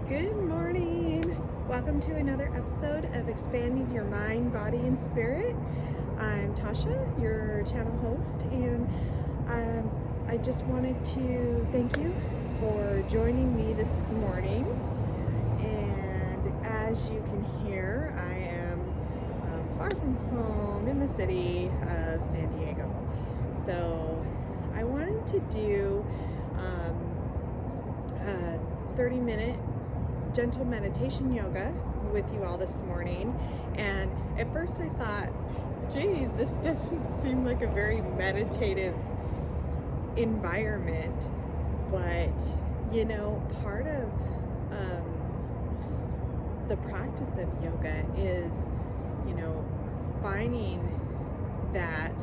Good morning. Welcome to another episode of Expanding Your Mind, Body, and Spirit. I'm Tasha, your channel host, and I just wanted to thank you for joining me this morning. And as you can hear, I am far from home in the city of San Diego. So I wanted to do a 30-minute gentle meditation yoga with you all this morning. And at first I thought, geez, this doesn't seem like a very meditative environment. But you know, part of the practice of yoga is, you know, finding that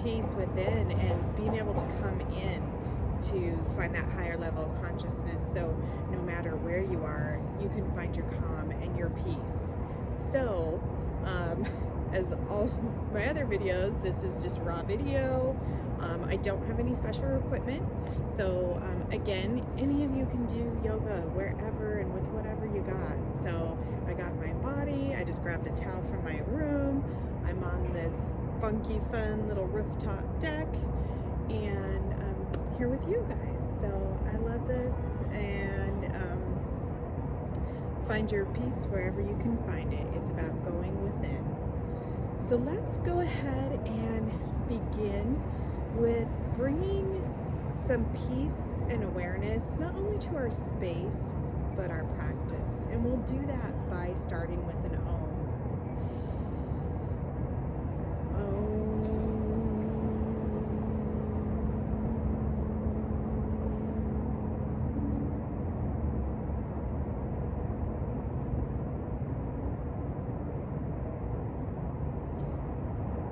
peace within and being able to come in to find that higher level of consciousness. So no matter where you are, you can find your calm and your peace. So as all my other videos, this is just raw video. I don't have any special equipment. So again, any of you can do yoga wherever and with whatever you got. So I got my body, I just grabbed a towel from my room. I'm on this funky fun little rooftop deck, and here with you guys. So I love this, and find your peace wherever you can find it. It's about going within. So let's go ahead and begin with bringing some peace and awareness not only to our space but our practice, and we'll do that by starting with an Om.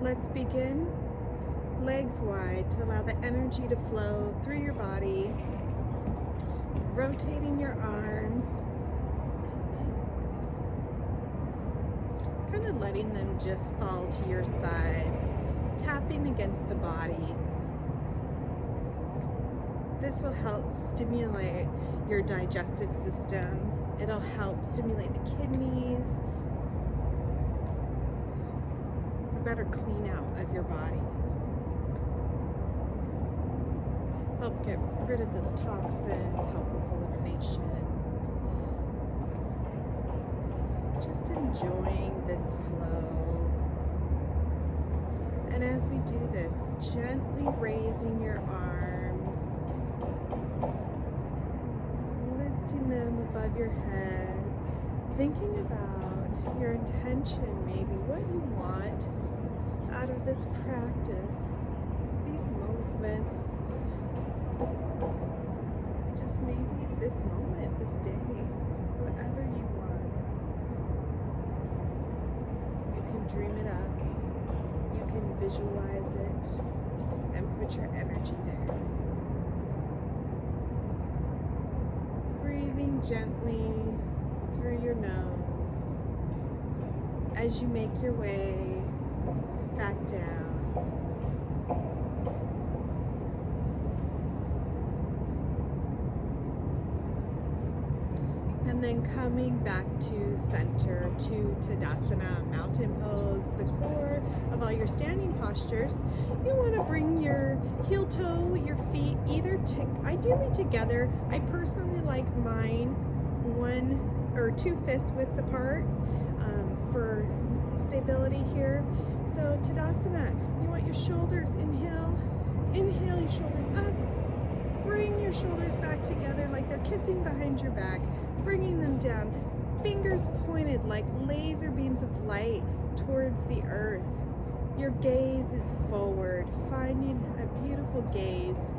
Let's begin legs wide to allow the energy to flow through your body, rotating your arms, kind of letting them just fall to your sides, tapping against the body. This will help stimulate your digestive system. It'll help stimulate the kidneys, better clean out of your body. Help get rid of those toxins, help with elimination. Just enjoying this flow. And as we do this, gently raising your arms, lifting them above your head, thinking about your intention, maybe what you want out of this practice, these movements, just maybe this moment, this day, whatever you want. You can dream it up, you can visualize it, and put your energy there. Breathing gently through your nose as you make your way back down. And then coming back to center, to Tadasana, mountain pose, the core of all your standing postures. You want to bring your heel toe, your feet either ideally together. I personally like mine 1 or 2 fist widths apart for stability here. So Tadasana, you want your shoulders, inhale your shoulders up, bring your shoulders back together like they're kissing behind your back, bringing them down, fingers pointed like laser beams of light towards the earth. Your gaze is forward, finding a beautiful gaze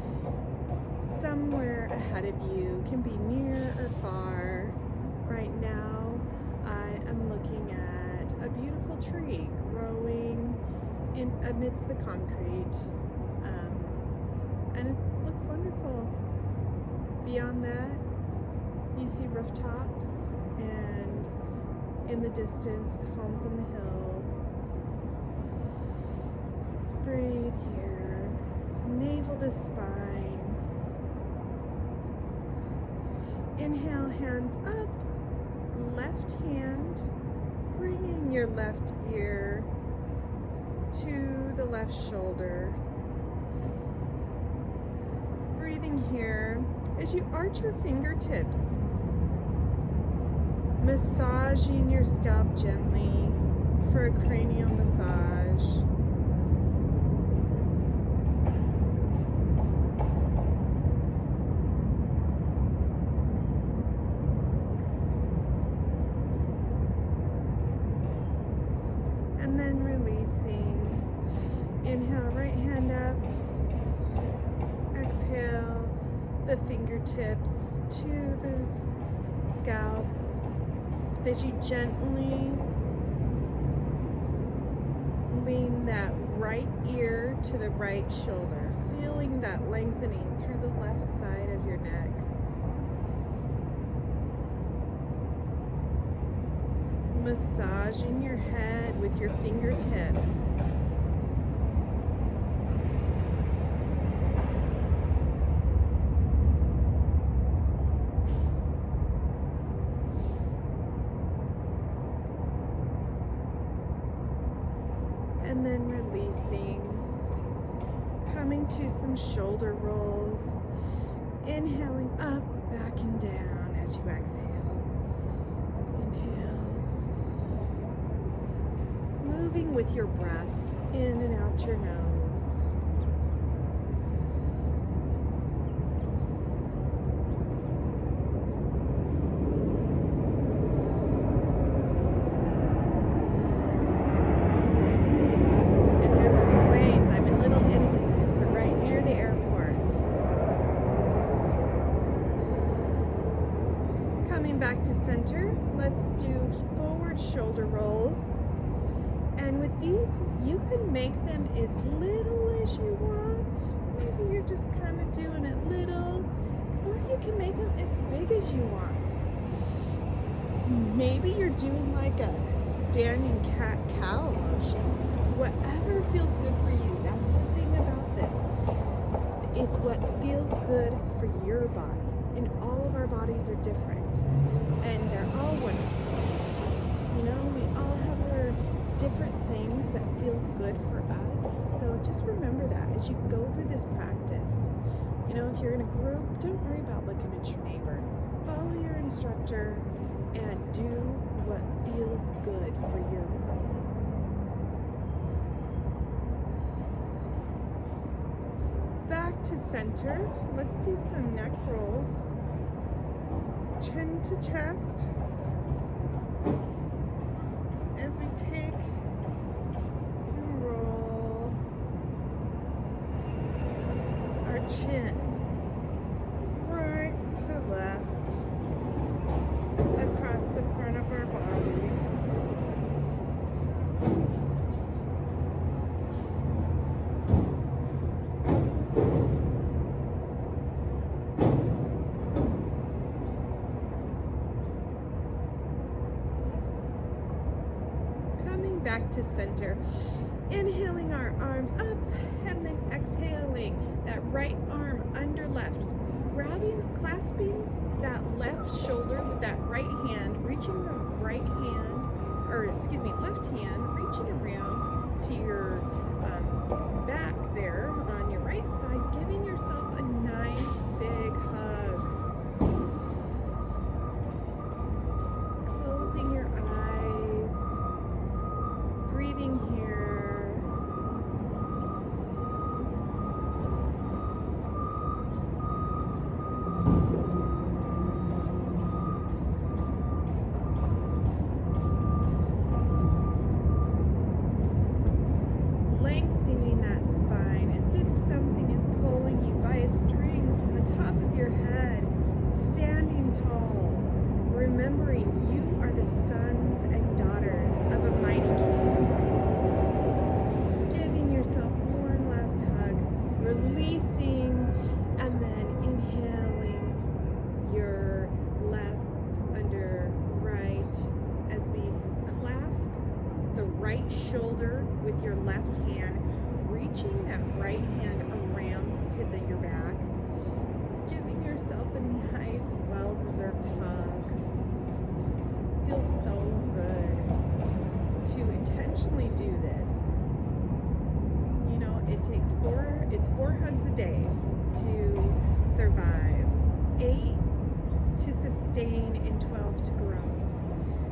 somewhere ahead of you, can be near or far. Right now I am looking at a beautiful tree growing in amidst the concrete, and it looks wonderful. Beyond that, you see rooftops, and in the distance, the homes on the hill. Breathe here, navel to spine. Inhale, hands up, left hand, bringing your left ear to the left shoulder. Breathing here as you arch your fingertips, massaging your scalp gently for a cranial massage. And then releasing. Inhale, right hand up. Exhale, the fingertips to the scalp as you gently lean that right ear to the right shoulder, feeling that lengthening through the left side of your neck. Massaging your head with your fingertips. And then releasing, coming to some shoulder rolls, inhaling up, back and down as you exhale. Inhale, moving with your breaths in and out your nose. Back to center. Let's do forward shoulder rolls. And with these, you can make them as little as you want. Maybe you're just kind of doing it little, or you can make them as big as you want. Maybe you're doing like a standing cat-cow motion. Whatever feels good for you. That's the thing about this. It's what feels good for your body. And all of our bodies are different. And they're all wonderful. You know, we all have our different things that feel good for us. So just remember that as you go through this practice. You know, if you're in a group, don't worry about looking at your neighbor. Follow your instructor and do what feels good for your body. Back to center. Let's do some neck rolls. Chin to chest as we take and roll our chin right to left across the front of our body. Back to center. Inhaling our arms up and then exhaling that right arm under left. Clasping that left shoulder with that right hand, reaching the left hand, reaching around to your back there on your right side, giving yourself a nice big hug. Closing your eyes. Breathing here. Lengthening that spine as if something is pulling you by a string from the top of your head. Standing tall. Remembering you are the sons and daughters of a mighty king. Giving yourself one last hug, releasing, and then inhaling your left under right as we clasp the right shoulder with your left hand, reaching that right hand around to your back, giving yourself a nice, well-deserved this. You know, it's 4 hugs a day to survive, 8 to sustain, and 12 to grow.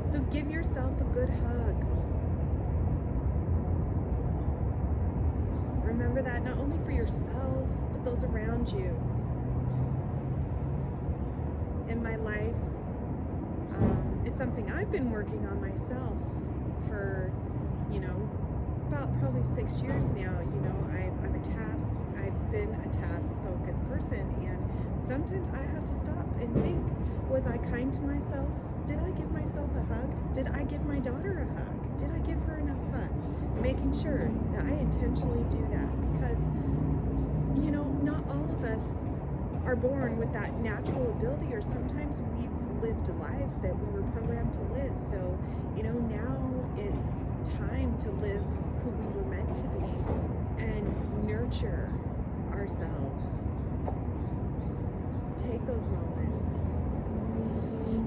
So give yourself a good hug. Remember that not only for yourself, but those around you. In my life, it's something I've been working on myself for, about probably 6 years now. I've been a task-focused person, and sometimes I have to stop and think, was I kind to myself? Did I give myself a hug? Did I give my daughter a hug? Did I give her enough hugs? Making sure that I intentionally do that, because, not all of us are born with that natural ability, or sometimes we've lived lives that we were programmed to live. So, now it's time to live who we were meant to be and nurture ourselves. Take those moments.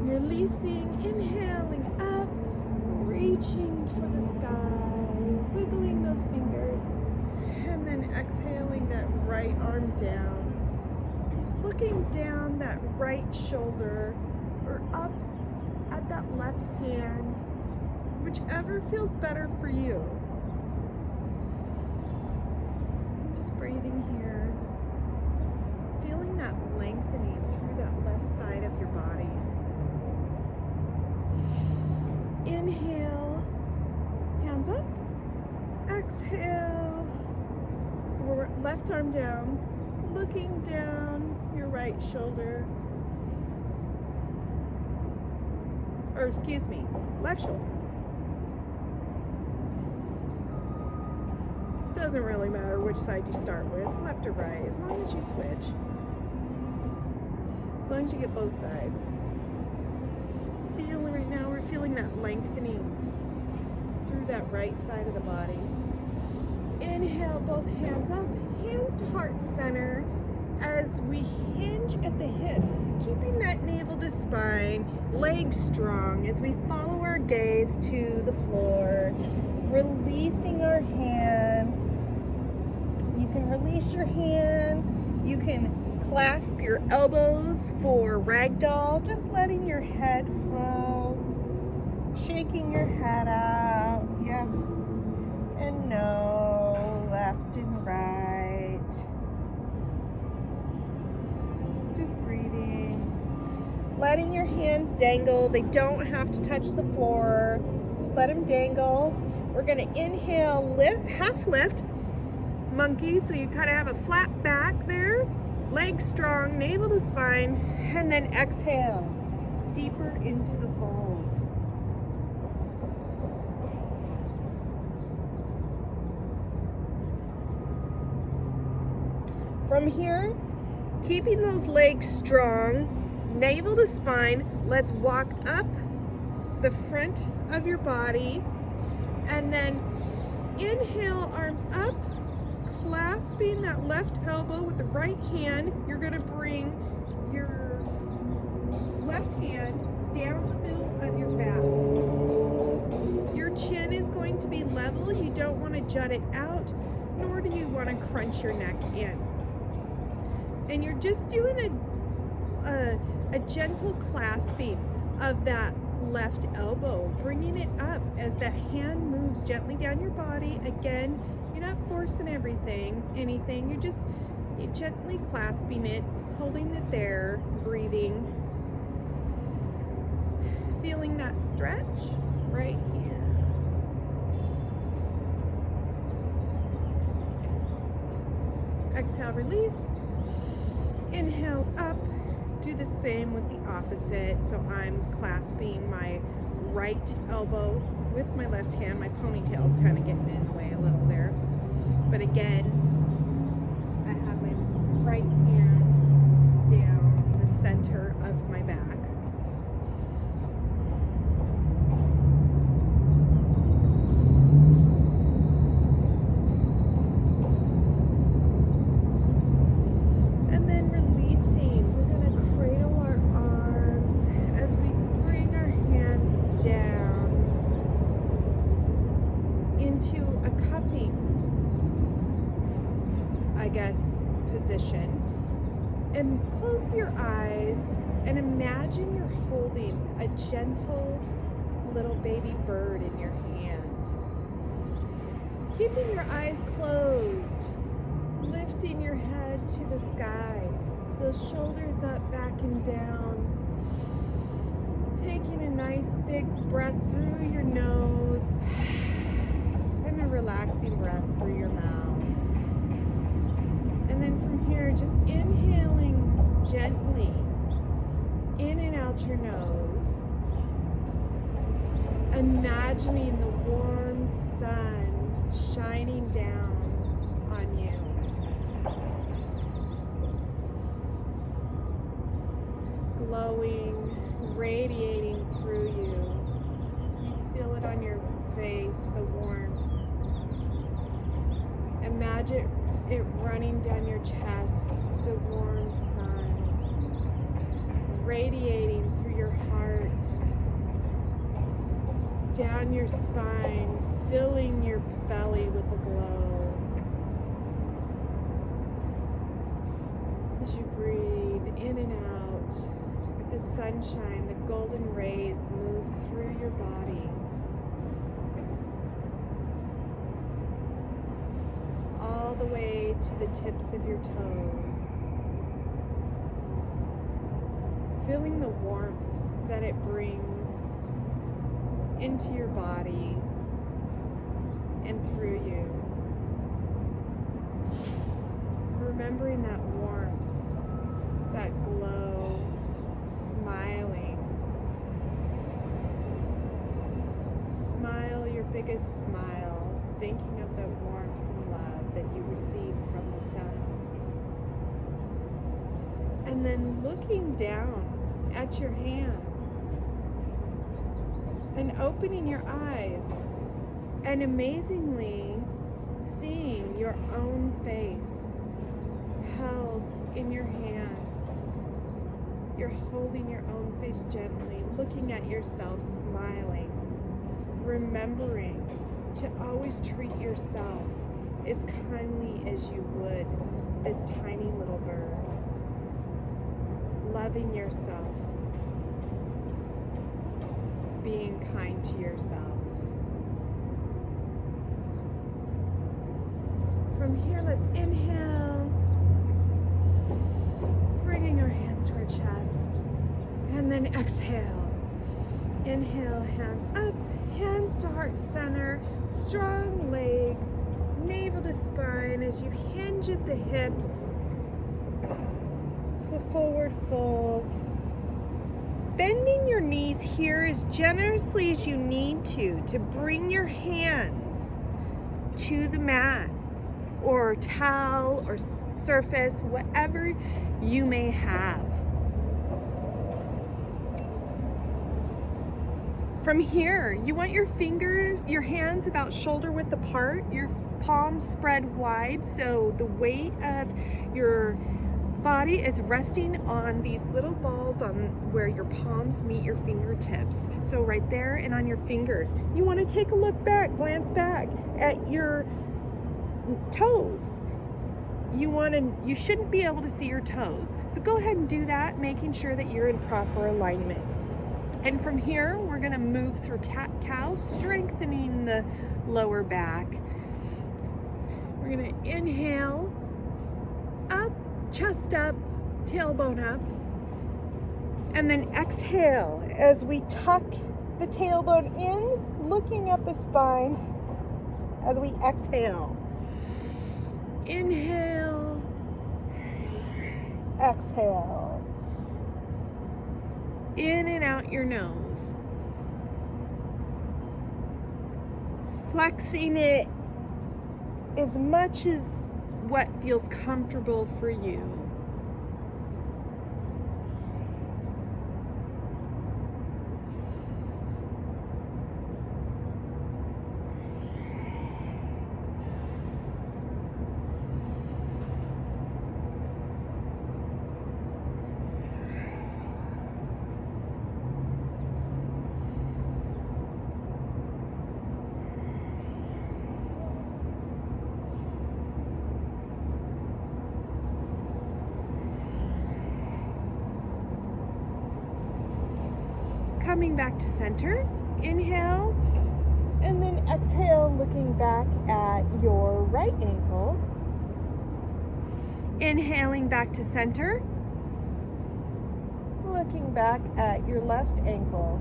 Releasing, inhaling up, reaching for the sky, wiggling those fingers, and then exhaling that right arm down. Looking down that right shoulder or up at that left hand, whichever feels better for you. Just breathing here, feeling that lengthening through that left side of your body. Inhale, hands up, exhale, left arm down, looking down your right shoulder, left shoulder. Doesn't really matter which side you start with, left or right, as long as you switch. As long as you get both sides. Right now we're feeling that lengthening through that right side of the body. Inhale, both hands up, hands to heart center as we hinge at the hips, keeping that navel to spine, legs strong as we follow our gaze to the floor, releasing our hands. You can release your hands, you can clasp your elbows for ragdoll, just letting your head flow, shaking your head out, yes and no, left and right. Just breathing, letting your hands dangle. They don't have to touch the floor, just let them dangle. We're going to inhale, lift, half lift, monkey, so you kind of have a flat back there. Legs strong, navel to spine, and then exhale, deeper into the fold. From here, keeping those legs strong, navel to spine, let's walk up the front of your body, and then inhale, arms up, clasping that left elbow with the right hand. You're going to bring your left hand down the middle of your back. Your chin is going to be level. You don't want to jut it out, nor do you want to crunch your neck in. And you're just doing a gentle clasping of that left elbow, bringing it up as that hand moves gently down your body. Again, you're not forcing anything. You're gently clasping it, holding it there, breathing, feeling that stretch right here. Exhale, release. Inhale up. Do the same with the opposite. So I'm clasping my right elbow with my left hand. My ponytail is kind of getting in the way a little there. But again, I have my right hand down the center of my back. And then releasing, we're going to cradle our arms as we bring our hands down into close your eyes and imagine you're holding a gentle little baby bird in your hand. Keeping your eyes closed, lifting your head to the sky, those shoulders up, back and down. Taking a nice big breath through your nose and a relaxing breath through your mouth. And then from here, just inhaling gently in and out your nose. Imagining the warm sun shining down on you. Glowing, radiating through you. You feel it on your face, the warmth. Imagine it running down your chest, the warm sun, radiating through your heart, down your spine, filling your belly with a glow. As you breathe in and out, the sunshine, the golden rays move through your body. All the way to the tips of your toes. Feeling the warmth that it brings into your body and through you. Remembering that warmth, that glow, smiling. Smile your biggest smile, thinking of the warmth and love that you receive from the sun. And then looking down at your hands and opening your eyes and amazingly seeing your own face held in your hands. You're holding your own face gently, looking at yourself, smiling, remembering to always treat yourself as kindly as you would this tiny little bird. Loving yourself, being kind to yourself. From here, let's inhale, bringing our hands to our chest, and then exhale. Inhale, hands up, hands to heart center, strong legs, navel to spine as you hinge at the hips, the forward fold. Bending your knees here as generously as you need to bring your hands to the mat or towel or surface, whatever you may have. From here, you want your fingers, your hands about shoulder width apart, your palms spread wide, so the weight of your body is resting on these little balls on where your palms meet your fingertips. So right there and on your fingers. You want to take a look back, glance back at your toes. You shouldn't be able to see your toes. So go ahead and do that, making sure that you're in proper alignment. And from here, we're going to move through cat-cow, strengthening the lower back. We're going to inhale, up, chest up, tailbone up, and then exhale as we tuck the tailbone in, looking at the spine as we exhale. Inhale, exhale. In and out your nose. Flexing it as much as what feels comfortable for you. coming back to center. Inhale, and then exhale, looking back at your right ankle. Inhaling back to center, looking back at your left ankle.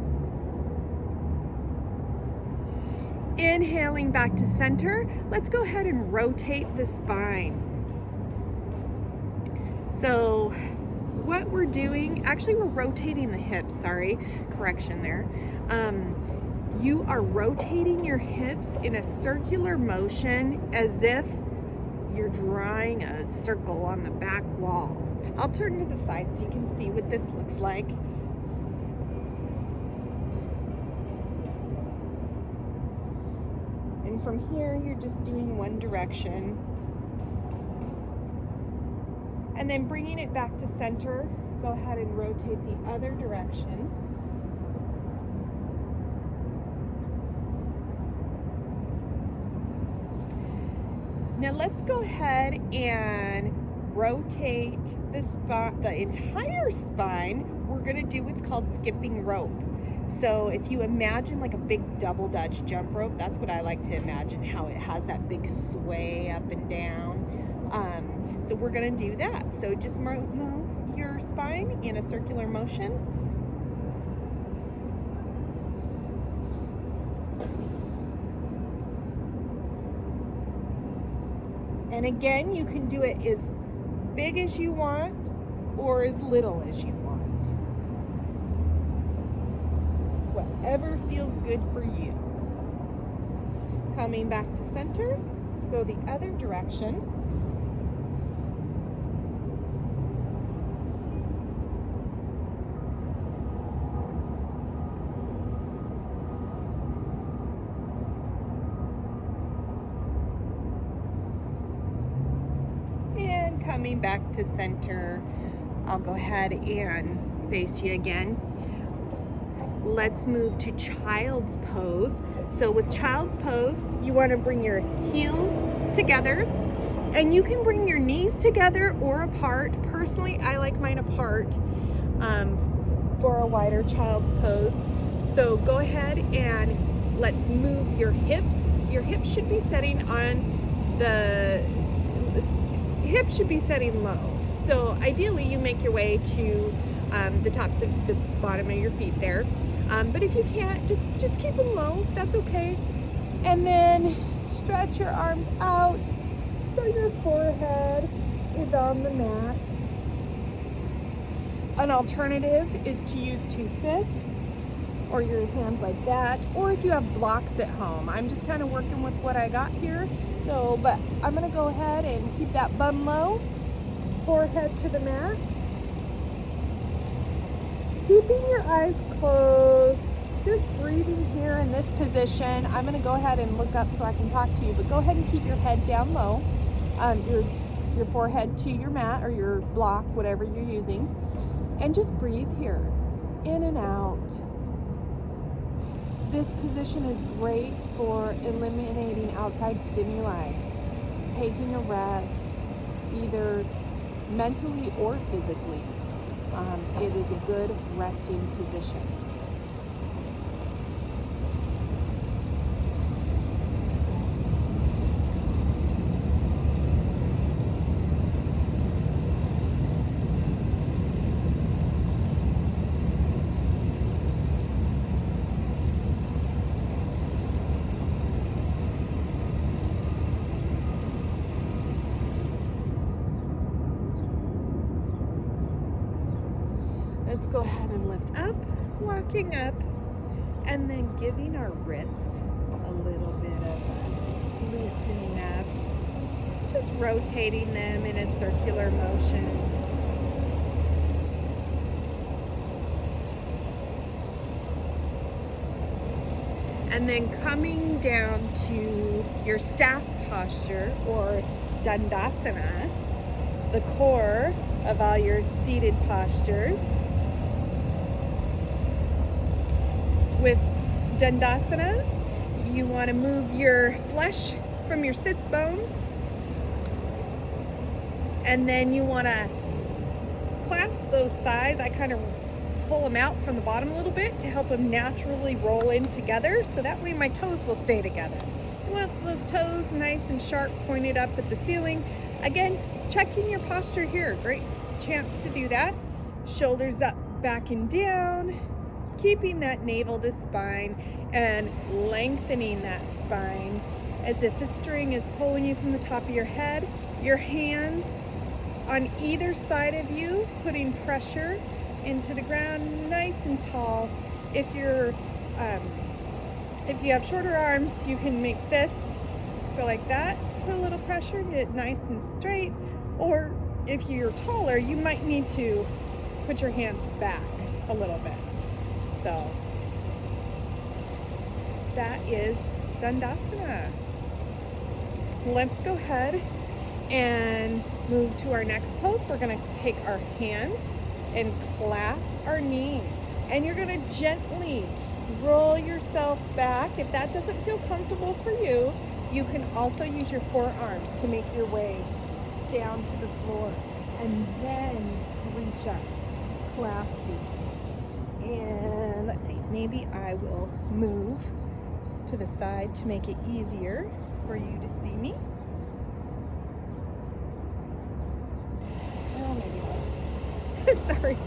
Inhaling back to center. Let's go ahead and rotate the spine. So what we're doing, actually we're rotating the hips, sorry, correction there. You are rotating your hips in a circular motion as if you're drawing a circle on the back wall. I'll turn to the side so you can see what this looks like. And from here, you're just doing one direction. And then bringing it back to center, go ahead and rotate the other direction. Now let's go ahead and rotate the entire spine. We're gonna do what's called skipping rope. So if you imagine like a big double Dutch jump rope, that's what I like to imagine, how it has that big sway up and down. So we're gonna do that. So just move your spine in a circular motion. And again, you can do it as big as you want or as little as you want. Whatever feels good for you. Coming back to center, let's go the other direction. Coming back to center, I'll go ahead and face you again. Let's move to child's pose. So with child's pose, you want to bring your heels together, and you can bring your knees together or apart. Personally, I like mine apart for a wider child's pose. So go ahead and let's move your hips. Your hips should be setting on the hips should be setting low. So ideally you make your way to the tops of the bottom of your feet there. But if you can't, just keep them low, that's okay. And then stretch your arms out so your forehead is on the mat. An alternative is to use two fists or your hands like that, or if you have blocks at home. I'm just kind of working with what I got here. So, but I'm gonna go ahead and keep that bum low, forehead to the mat. Keeping your eyes closed, just breathing here in this position. I'm gonna go ahead and look up so I can talk to you, but go ahead and keep your head down low, your forehead to your mat or your block, whatever you're using, and just breathe here, in and out. This position is great for eliminating outside stimuli, taking a rest, either mentally or physically. It is a good resting position. Let's go ahead and lift up, walking up, and then giving our wrists a little bit of a loosening up. Just rotating them in a circular motion. And then coming down to your staff posture or Dandasana, the core of all your seated postures. With Dandasana, you want to move your flesh from your sits bones, and then you want to clasp those thighs. I kind of pull them out from the bottom a little bit to help them naturally roll in together, so that way my toes will stay together. You want those toes nice and sharp, pointed up at the ceiling. Again, checking your posture here. Great chance to do that. Shoulders up, back and down, keeping that navel to spine and lengthening that spine as if a string is pulling you from the top of your head. Your hands on either side of you, putting pressure into the ground, nice and tall. If you have shorter arms, you can make fists go like that to put a little pressure, get it nice and straight. Or if you're taller, you might need to put your hands back a little bit. So that is Dandasana. Let's go ahead and move to our next pose. We're going to take our hands and clasp our knee, and you're going to gently roll yourself back. If that doesn't feel comfortable for you, you can also use your forearms to make your way down to the floor, and then reach up, clasping. And let's see, maybe I will move to the side to make it easier for you to see me. Oh, maybe not. Sorry.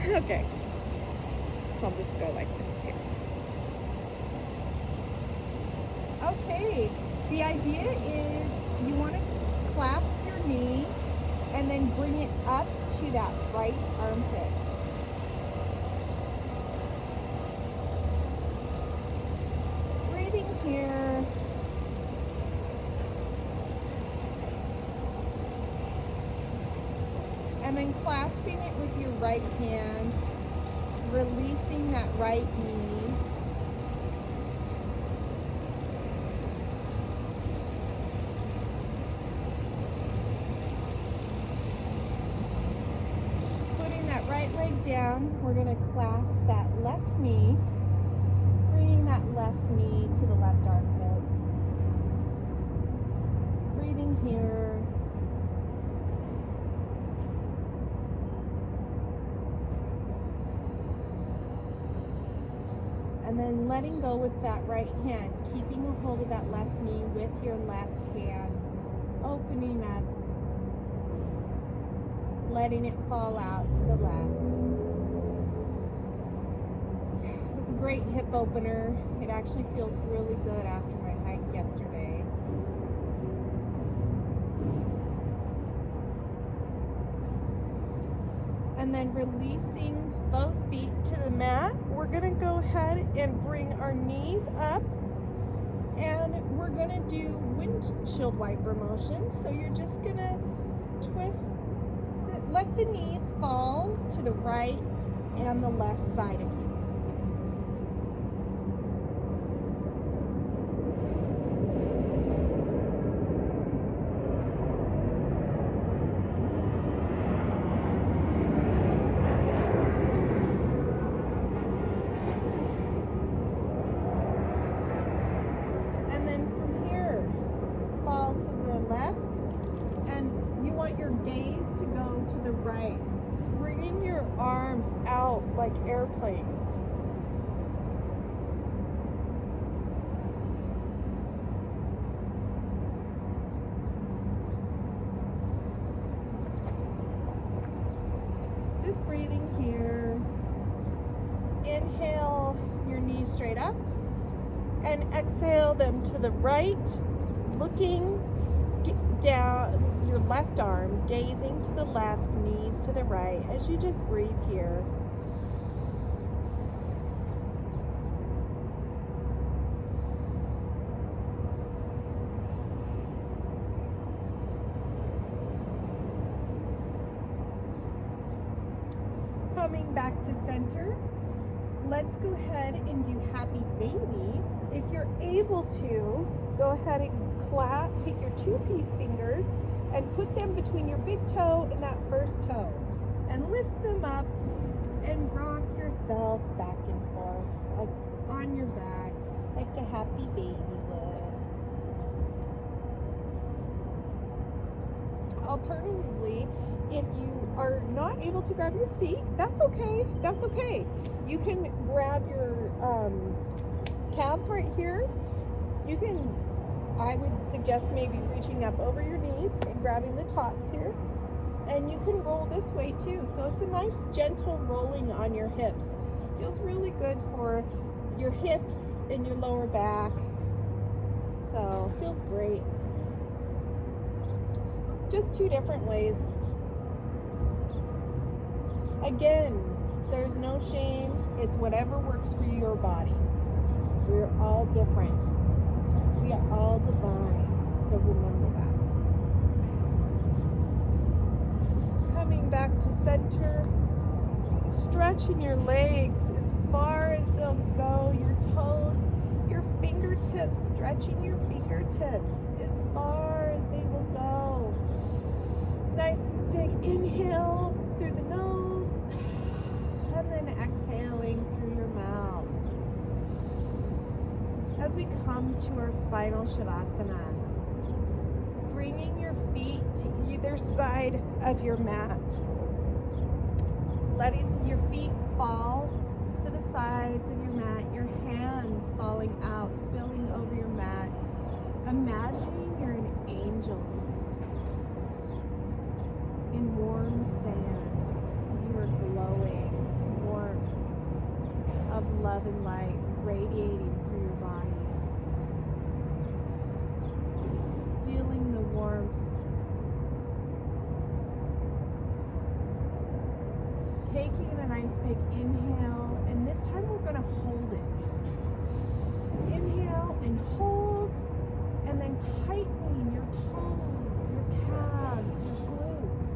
Okay. I'll just go like this here. Okay. The idea is you want to clasp your knee and then bring it up to that right armpit. Breathing here. And then clasping it with your right hand, releasing that right knee. Putting that right leg down, we're going to clasp that left knee, bringing that left knee to the left armpit. Breathing here. And then letting go with that right hand, keeping a hold of that left knee with your left hand, opening up, letting it fall out to the left. It was a great hip opener. It actually feels really good after my hike yesterday. And then releasing both feet to the mat. We're gonna go ahead and bring our knees up, and we're gonna do windshield wiper motions. So you're just gonna twist, let the knees fall to the right and the left side of you. And then from here, fall to the left, and you want your gaze to go to the right, bringing your arms out like airplanes. Just breathing here. Inhale your knees straight up. And exhale them to the right, looking down your left arm, gazing to the left, knees to the right, as you just breathe here. Coming back to center. Let's go ahead and do happy baby. If you're able to, go ahead and take your 2-piece fingers and put them between your big toe and that first toe, and lift them up and rock yourself back and forth on your back like a happy baby would. Alternatively, If you are not able to grab your feet, that's okay. That's okay. You can grab your calves right here. You can, I would suggest maybe reaching up over your knees and grabbing the tops here. And you can roll this way too. So it's a nice gentle rolling on your hips. Feels really good for your hips and your lower back. So feels great. Just two different ways. Again, there's no shame. It's whatever works for your body. We're all different. We are all divine. So remember that. Coming back to center. Stretching your legs as far as they'll go. Your toes, your fingertips. Stretching your fingertips as far as they will go. Nice big inhale through the nose. And then exhaling through your mouth. As we come to our final Shavasana, bringing your feet to either side of your mat. Letting your feet fall to the sides of your mat, your hands falling out, spilling over your mat. Imagining you're an angel in warm sand. You are glowing, warmth of love and light radiating through your body. Feeling the warmth. Taking a nice big inhale, and this time we're going to hold it. Inhale and hold, and then tightening your toes, your calves, your glutes,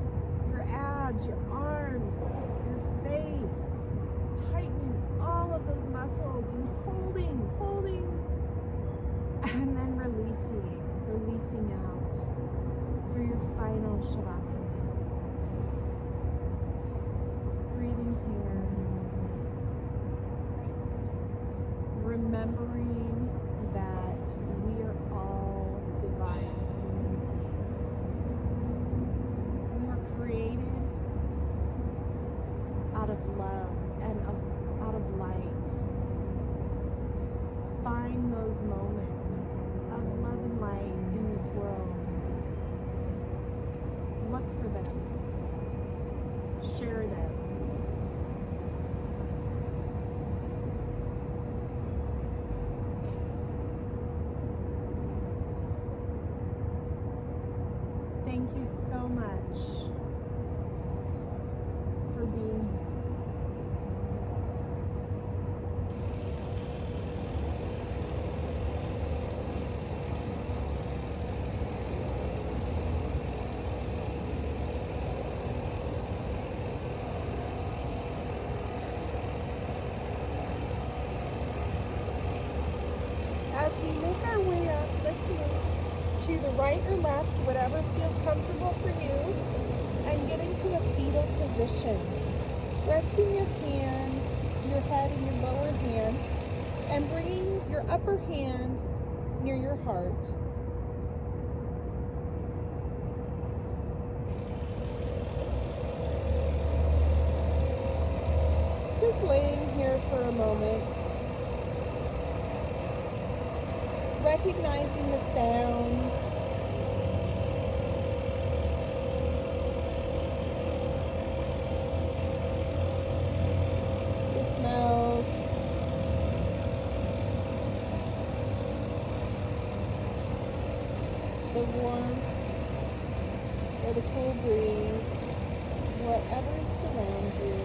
your abs, your arms, your face. Tightening all of those muscles and holding, and then releasing out for your final Shavasana. Breathing here, remembering that we are all divine human beings. We were created out of love and out of light. Find those moments of love and light in this world. Look for them. Share them. Thank you so much for being here. As we make our way up, let's move to the right or left, whatever feels comfortable for you, and get into a fetal position. Resting your hand, your head and your lower hand, and bringing your upper hand near your heart. Just laying here for a moment. Recognizing the sounds, the smells, the warmth or the cool breeze, whatever surrounds you.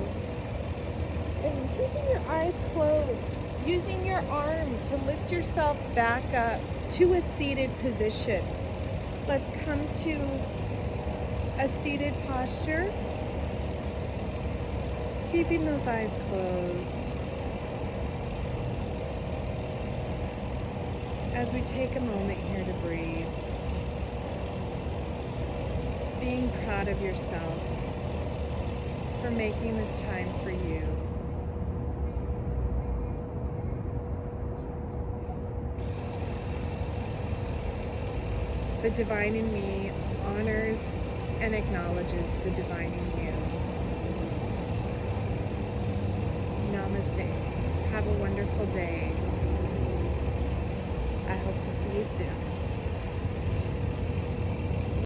And keeping your eyes closed. Using your arm to lift yourself back up to a seated position. Let's come to a seated posture. Keeping those eyes closed. As we take a moment here to breathe. Being proud of yourself for making this time for you. The divine in me honors and acknowledges the divine in you. Namaste. Have a wonderful day. I hope to see you soon.